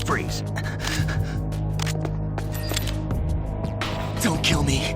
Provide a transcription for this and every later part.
Freeze. Don't kill me.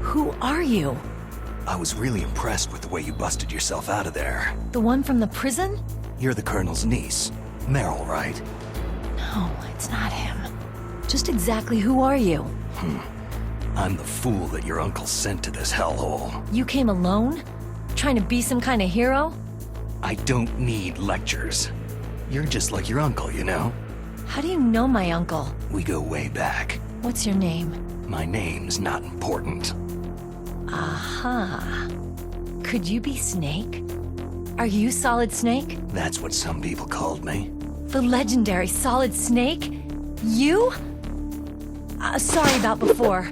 Who are you? I was really impressed with the way you busted yourself out of there. The one from the prison? You're the Colonel's niece. Meryl, right? No, it's not him. Just exactly who are you? I'm the fool that your uncle sent to this hellhole. You came alone? Trying to be some kind of hero? I don't need lectures. You're just like your uncle, you know? How do you know my uncle? We go way back. What's your name? My name's not important. Aha. Could you be Snake? Are you Solid Snake? That's what some people called me. The legendary Solid Snake? You? Sorry about before.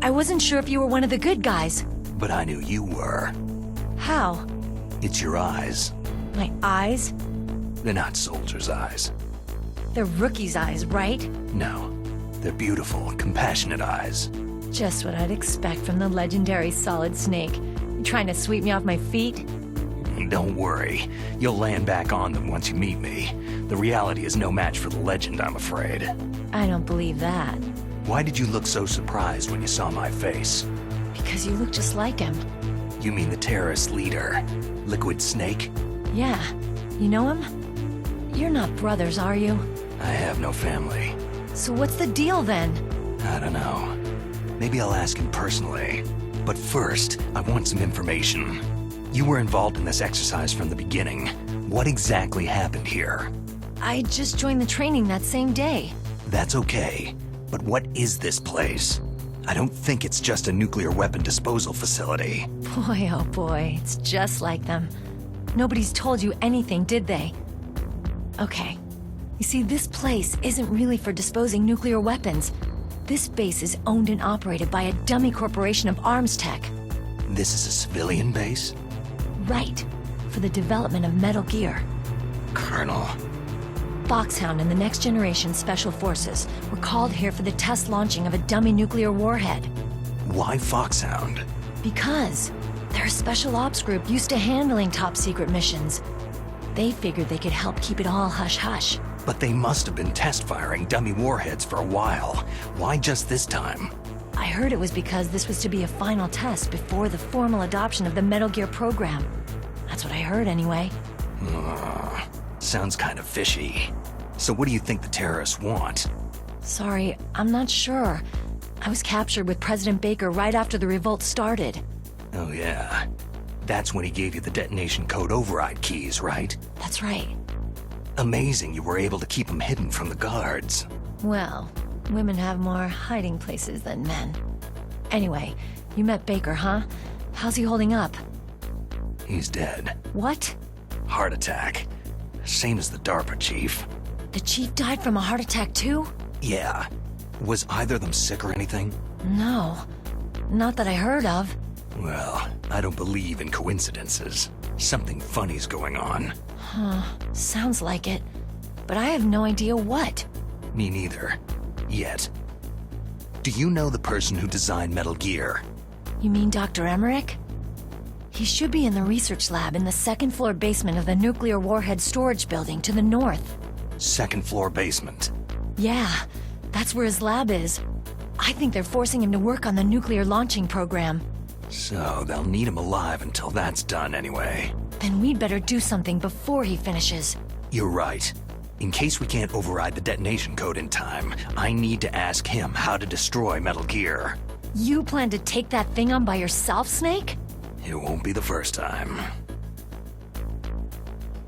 I wasn't sure if you were one of the good guys. But I knew you were. How? It's your eyes. My eyes? They're not soldiers' eyes. They're rookie's eyes, right? No. They're beautiful, compassionate eyes. Just what I'd expect from the legendary Solid Snake. You trying to sweep me off my feet? Don't worry. You'll land back on them once you meet me. The reality is no match for the legend, I'm afraid. I don't believe that. Why did you look so surprised when you saw my face? Because you look just like him. You mean the terrorist leader, Liquid Snake? Yeah. You know him? You're not brothers, are you? I have no family. So what's the deal then? I don't know. Maybe I'll ask him personally. But first, I want some information. You were involved in this exercise from the beginning. What exactly happened here? I just joined the training that same day. That's okay. But what is this place? I don't think it's just a nuclear weapon disposal facility. Boy, oh boy, it's just like them. Nobody's told you anything, did they? Okay. You see, this place isn't really for disposing nuclear weapons. This base is owned and operated by a dummy corporation of arms tech. This is a civilian base? Right. For the development of Metal Gear. Colonel. Foxhound and the Next Generation Special Forces were called here for the test launching of a dummy nuclear warhead. Why Foxhound? Because they're a special ops group used to handling top-secret missions. They figured they could help keep it all hush-hush. But they must have been test-firing dummy warheads for a while. Why just this time? I heard it was because this was to be a final test before the formal adoption of the Metal Gear program. That's what I heard anyway. Sounds kind of fishy. So what do you think the terrorists want? Sorry, I'm not sure. I was captured with President Baker right after the revolt started. Oh yeah. That's when he gave you the detonation code override keys, right? That's right. Amazing you were able to keep them hidden from the guards. Well, women have more hiding places than men. Anyway, you met Baker, huh? How's he holding up? He's dead. What? Heart attack. Same as the DARPA chief. The chief died from a heart attack too? Yeah. Was either of them sick or anything? No. Not that I heard of. Well, I don't believe in coincidences. Something funny's going on. Huh. Sounds like it. But I have no idea what. Me neither. Yet. Do you know the person who designed Metal Gear? You mean Dr. Emmerich? He should be in the research lab in the second-floor basement of the nuclear warhead storage building to the north. Second floor basement. Yeah, that's where his lab is. I think they're forcing him to work on the nuclear launching program. So they'll need him alive until that's done anyway. Then we'd better do something before he finishes. You're right. In case we can't override the detonation code in time, I need to ask him how to destroy Metal Gear. You plan to take that thing on by yourself, Snake? It won't be the first time.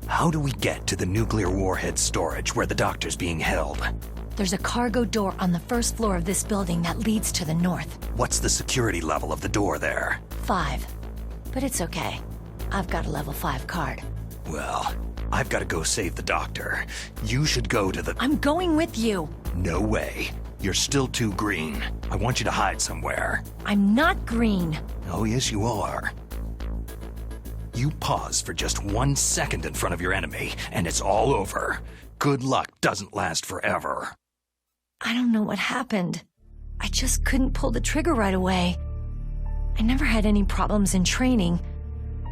How do we get to the nuclear warhead storage where the doctor's being held? There's a cargo door on the first floor of this building that leads to the north. What's the security level of the door there? 5. But it's okay. I've got a level 5 card. Well, I've got to go save the doctor. You should go to the... I'm going with you. No way. You're still too green. I want you to hide somewhere. I'm not green. Oh, yes, you are. You pause for just 1 second in front of your enemy, and it's all over. Good luck doesn't last forever. I don't know what happened. I just couldn't pull the trigger right away. I never had any problems in training.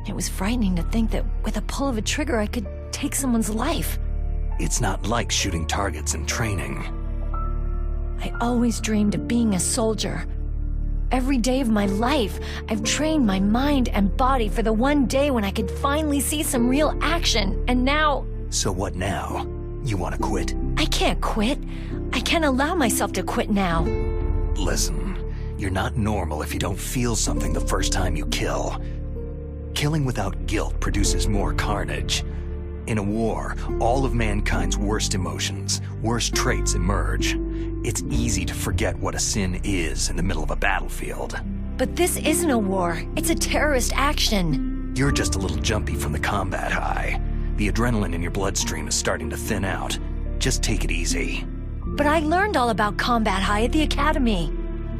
It was frightening to think that with a pull of a trigger I could take someone's life. It's not like shooting targets in training. I always dreamed of being a soldier. Every day of my life, I've trained my mind and body for the one day when I could finally see some real action, and now... So what now? You want to quit? I can't quit. I can't allow myself to quit now. Listen, you're not normal if you don't feel something the first time you kill. Killing without guilt produces more carnage. In a war, all of mankind's worst emotions, worst traits emerge. It's easy to forget what a sin is in the middle of a battlefield. But this isn't a war. It's a terrorist action. You're just a little jumpy from the combat high. The adrenaline in your bloodstream is starting to thin out. Just take it easy. But I learned all about combat high at the academy.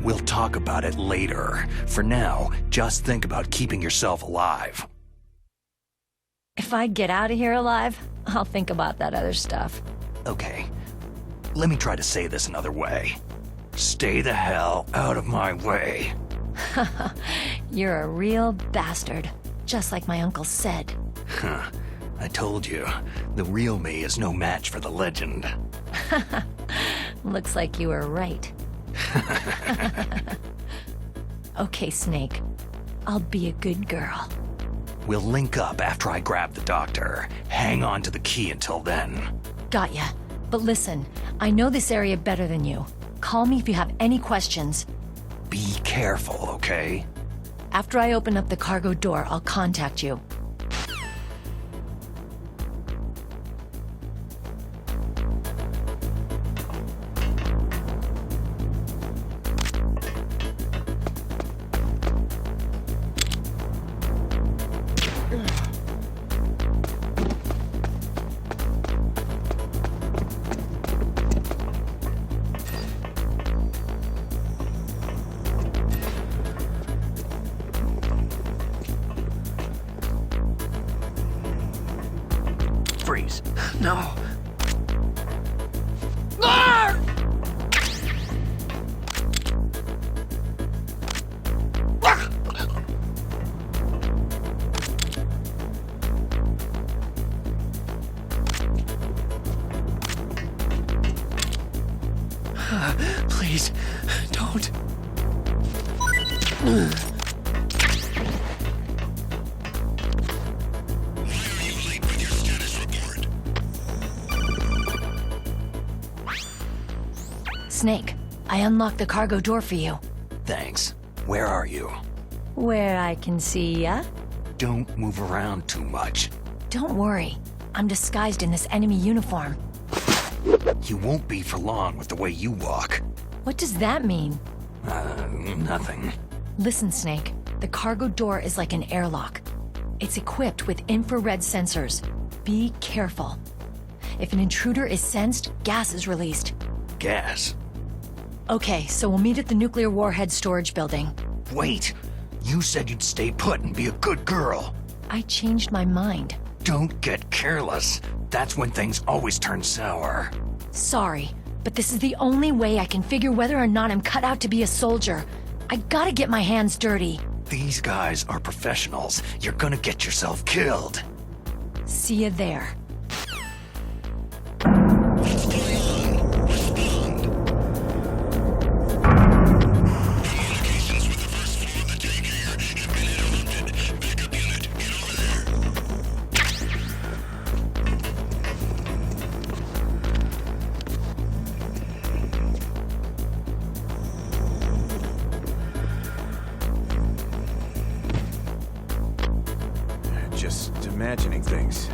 We'll talk about it later. For now, just think about keeping yourself alive. If I get out of here alive, I'll think about that other stuff. Okay, let me try to say this another way. Stay the hell out of my way. You're a real bastard, just like my uncle said. Huh. I told you, the real me is no match for the legend. Looks like you were right. Okay, Snake. I'll be a good girl. We'll link up after I grab the doctor. Hang on to the key until then. Got ya. But listen, I know this area better than you. Call me if you have any questions. Be careful, okay? After I open up the cargo door, I'll contact you. Freeze. No. Please, don't. Snake, I unlocked the cargo door for you. Thanks. Where are you? Where I can see ya. Don't move around too much. Don't worry. I'm disguised in this enemy uniform. You won't be for long with the way you walk. What does that mean? Nothing. Listen, Snake. The cargo door is like an airlock. It's equipped with infrared sensors. Be careful. If an intruder is sensed, gas is released. Gas? Okay, so we'll meet at the nuclear warhead storage building. Wait! You said you'd stay put and be a good girl. I changed my mind. Don't get careless. That's when things always turn sour. Sorry, but this is the only way I can figure whether or not I'm cut out to be a soldier. I gotta get my hands dirty. These guys are professionals. You're gonna get yourself killed. See you there. Just imagining things.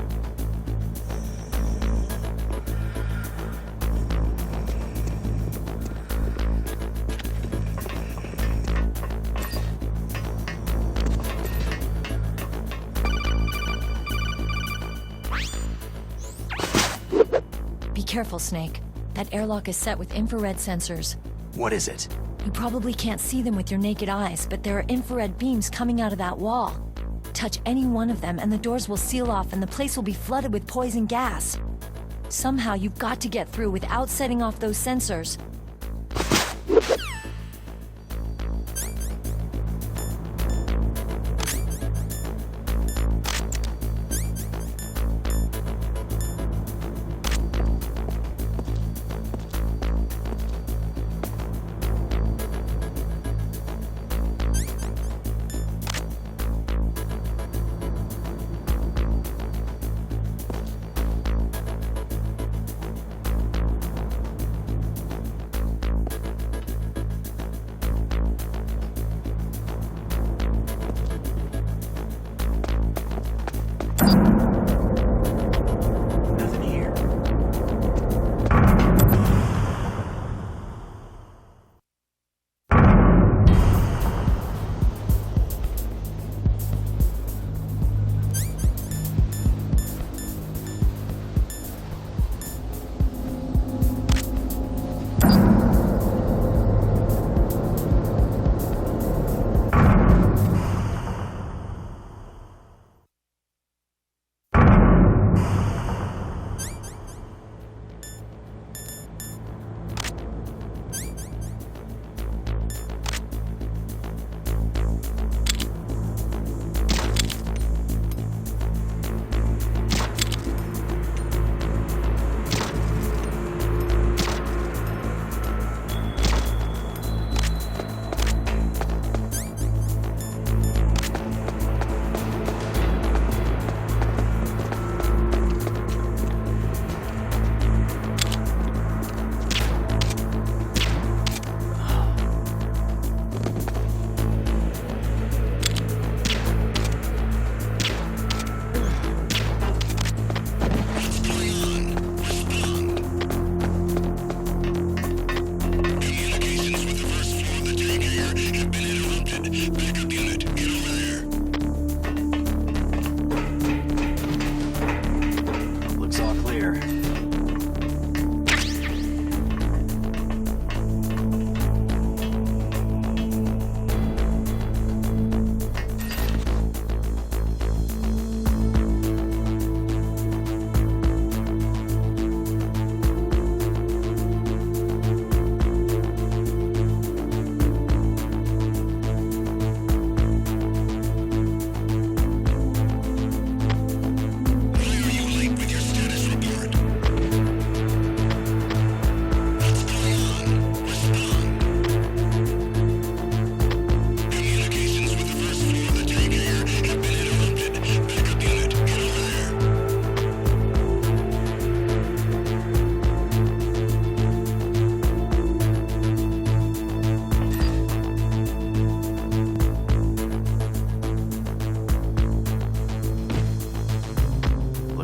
Be careful, Snake. That airlock is set with infrared sensors. What is it? You probably can't see them with your naked eyes, but there are infrared beams coming out of that wall. Touch any one of them and the doors will seal off and the place will be flooded with poison gas. Somehow you've got to get through without setting off those sensors. Nothing here.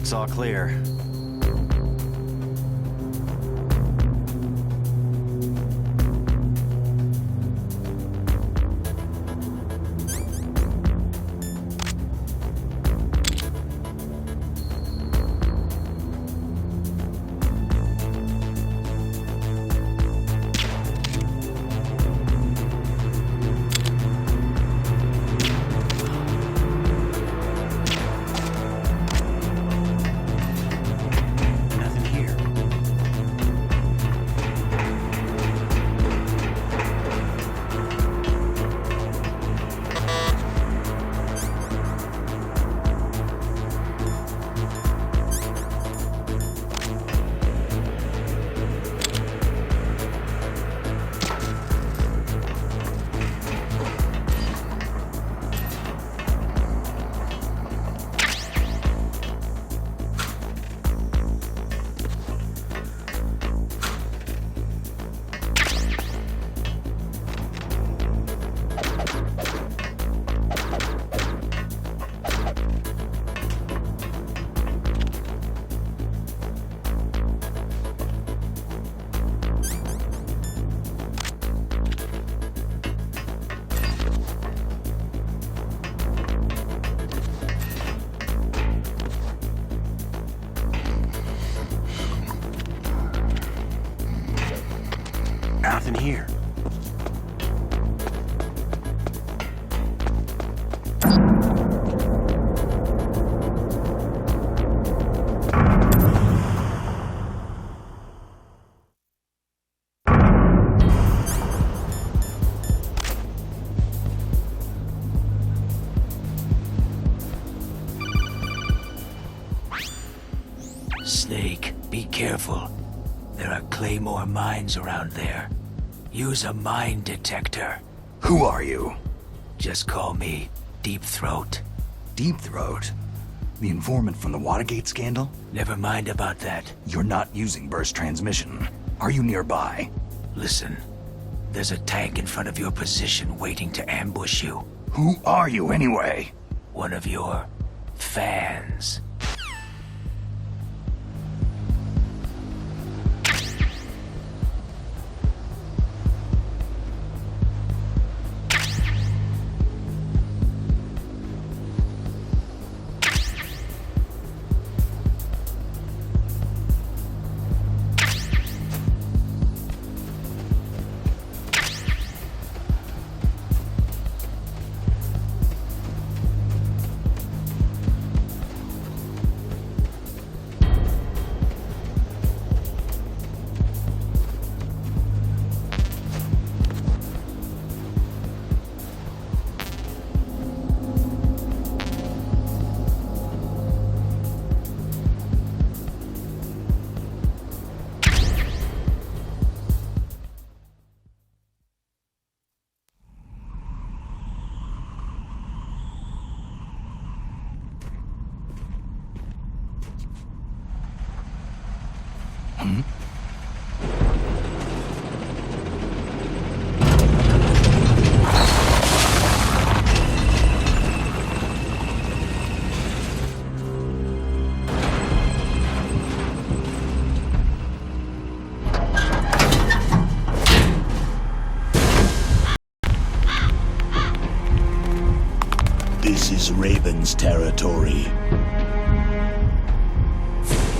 It's all clear. Nothing here. Nothing here. Snake, be careful. There are Claymore mines around there. Use a mine detector. Who are you? Just call me Deep Throat. Deep Throat? The informant from the Watergate scandal? Never mind about that. You're not using burst transmission. Are you nearby? Listen, there's a tank in front of your position waiting to ambush you. Who are you anyway? One of your fans. This is Raven's territory.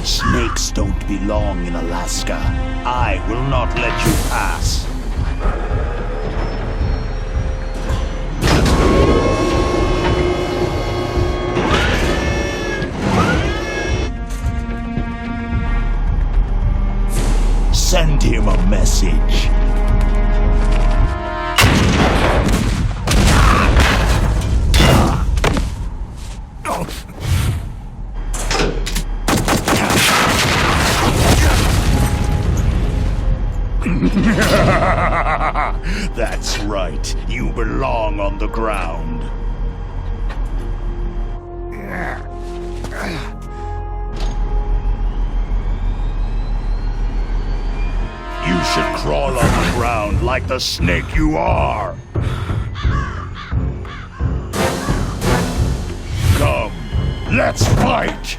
Snakes don't belong in Alaska. I will not let you pass. Send him a message. That's right. You belong on the ground. You should crawl on the ground like the snake you are. Come, let's fight!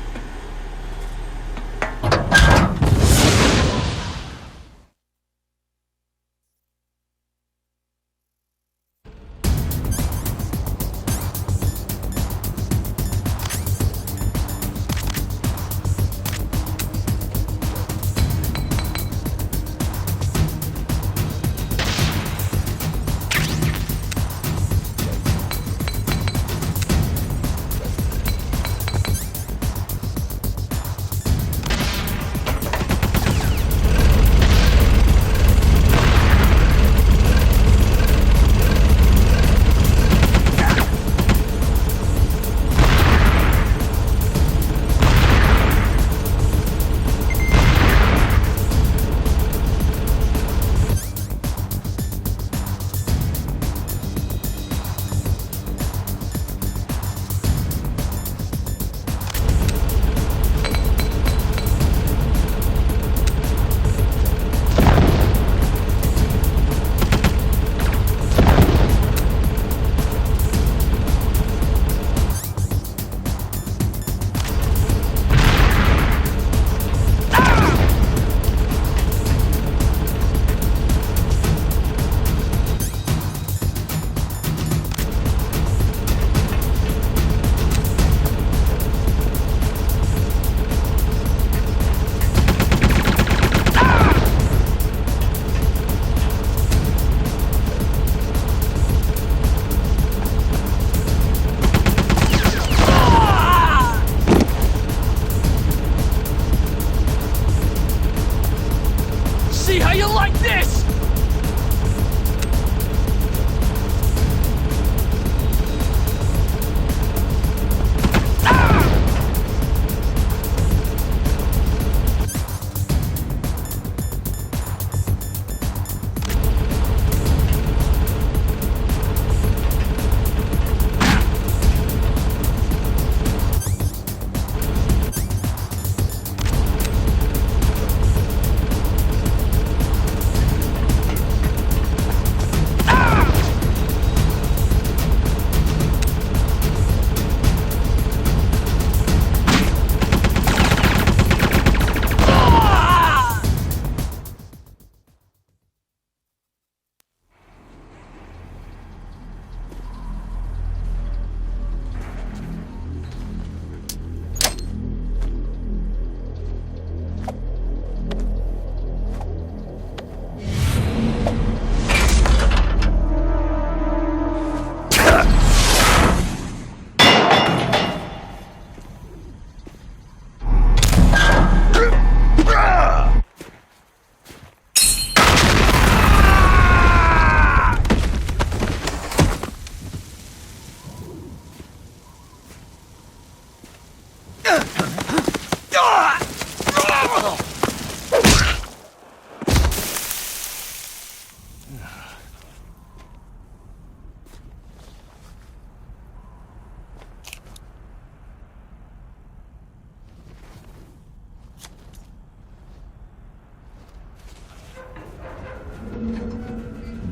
see how you like this!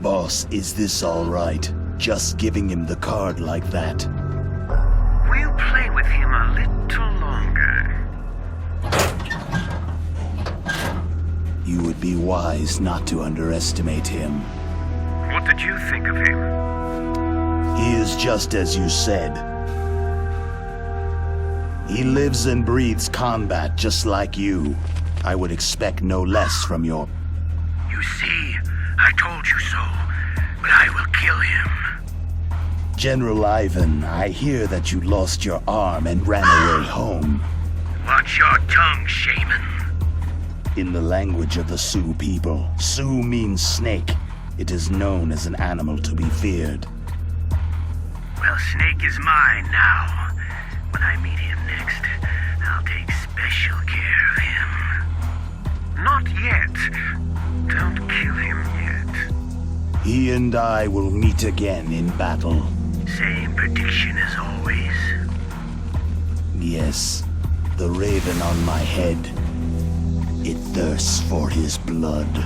Boss, is this all right? Just giving him the card like that? We'll play with him a little longer. You would be wise not to underestimate him. What did you think of him? He is just as you said. He lives and breathes combat just like you. I would expect no less from your... You see, I told you so, but I will kill him. General Ivan, I hear that you lost your arm and ran away home. Watch your tongue, shaman. In the language of the Sioux people, Sioux means snake. It is known as an animal to be feared. Well, Snake is mine now. When I meet him next, I'll take special care of him. Not yet. Don't kill him yet. He and I will meet again in battle. Same prediction as always. Yes, the raven on my head. It thirsts for his blood.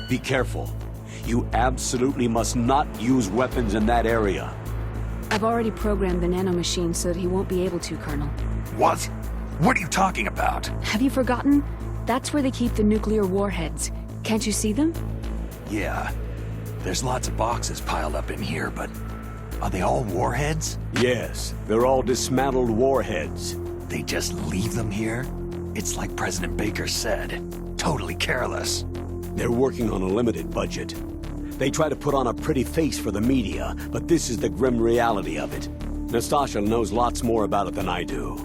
Be careful. You absolutely must not use weapons in that area. I've already programmed the nanomachine so that he won't be able to, Colonel. What? What are you talking about? Have you forgotten? That's where they keep the nuclear warheads. Can't you see them? Yeah. There's lots of boxes piled up in here, but are they all warheads? Yes, they're all dismantled warheads. They just leave them here? It's like President Baker said. Totally careless. They're working on a limited budget. They try to put on a pretty face for the media, but this is the grim reality of it. Nastasha knows lots more about it than I do.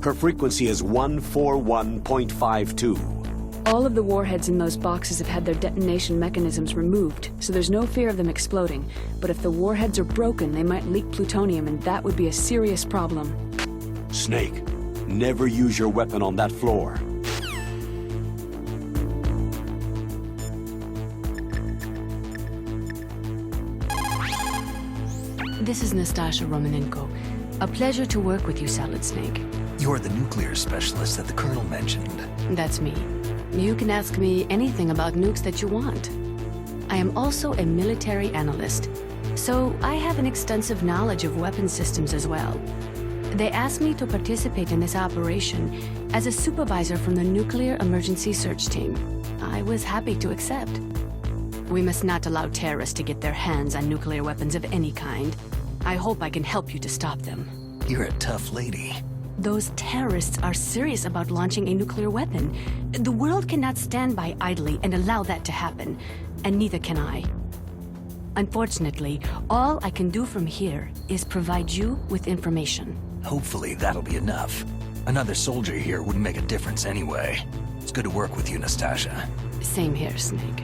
Her frequency is 141.52. All of the warheads in those boxes have had their detonation mechanisms removed, so there's no fear of them exploding. But if the warheads are broken, they might leak plutonium, and that would be a serious problem. Snake, never use your weapon on that floor. This is Nastasha Romanenko. A pleasure to work with you, Salad Snake. You're the nuclear specialist that the Colonel mentioned. That's me. You can ask me anything about nukes that you want. I am also a military analyst. So I have an extensive knowledge of weapon systems as well. They asked me to participate in this operation as a supervisor from the Nuclear Emergency Search Team. I was happy to accept. We must not allow terrorists to get their hands on nuclear weapons of any kind. I hope I can help you to stop them. You're a tough lady. Those terrorists are serious about launching a nuclear weapon. The world cannot stand by idly and allow that to happen, and neither can I. Unfortunately, all I can do from here is provide you with information. Hopefully that'll be enough. Another soldier here wouldn't make a difference anyway. It's good to work with you, Nastasha. Same here, Snake.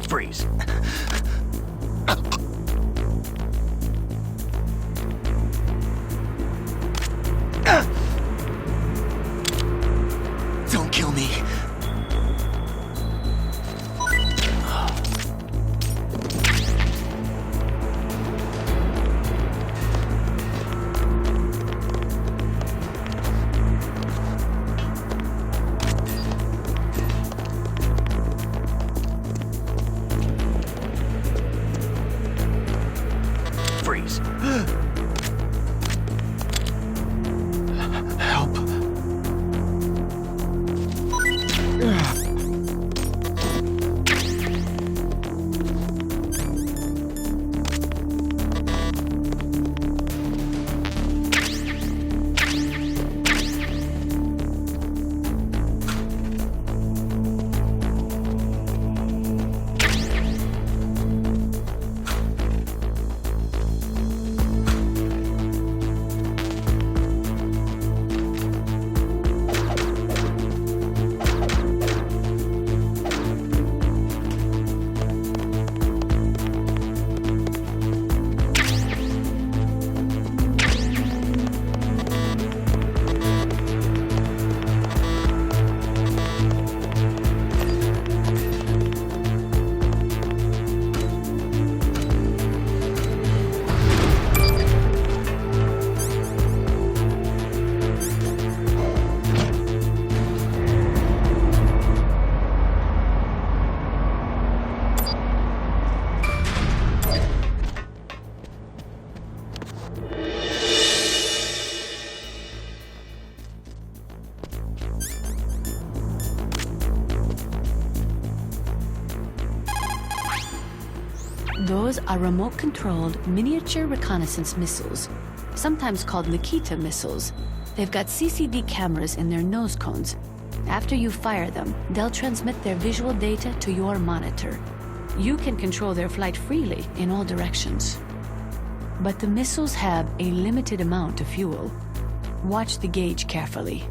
Freeze. Don't kill me. Freeze. Help. Those are remote-controlled miniature reconnaissance missiles, sometimes called Nikita missiles. They've got CCD cameras in their nose cones. After you fire them, they'll transmit their visual data to your monitor. You can control their flight freely in all directions. But the missiles have a limited amount of fuel. Watch the gauge carefully.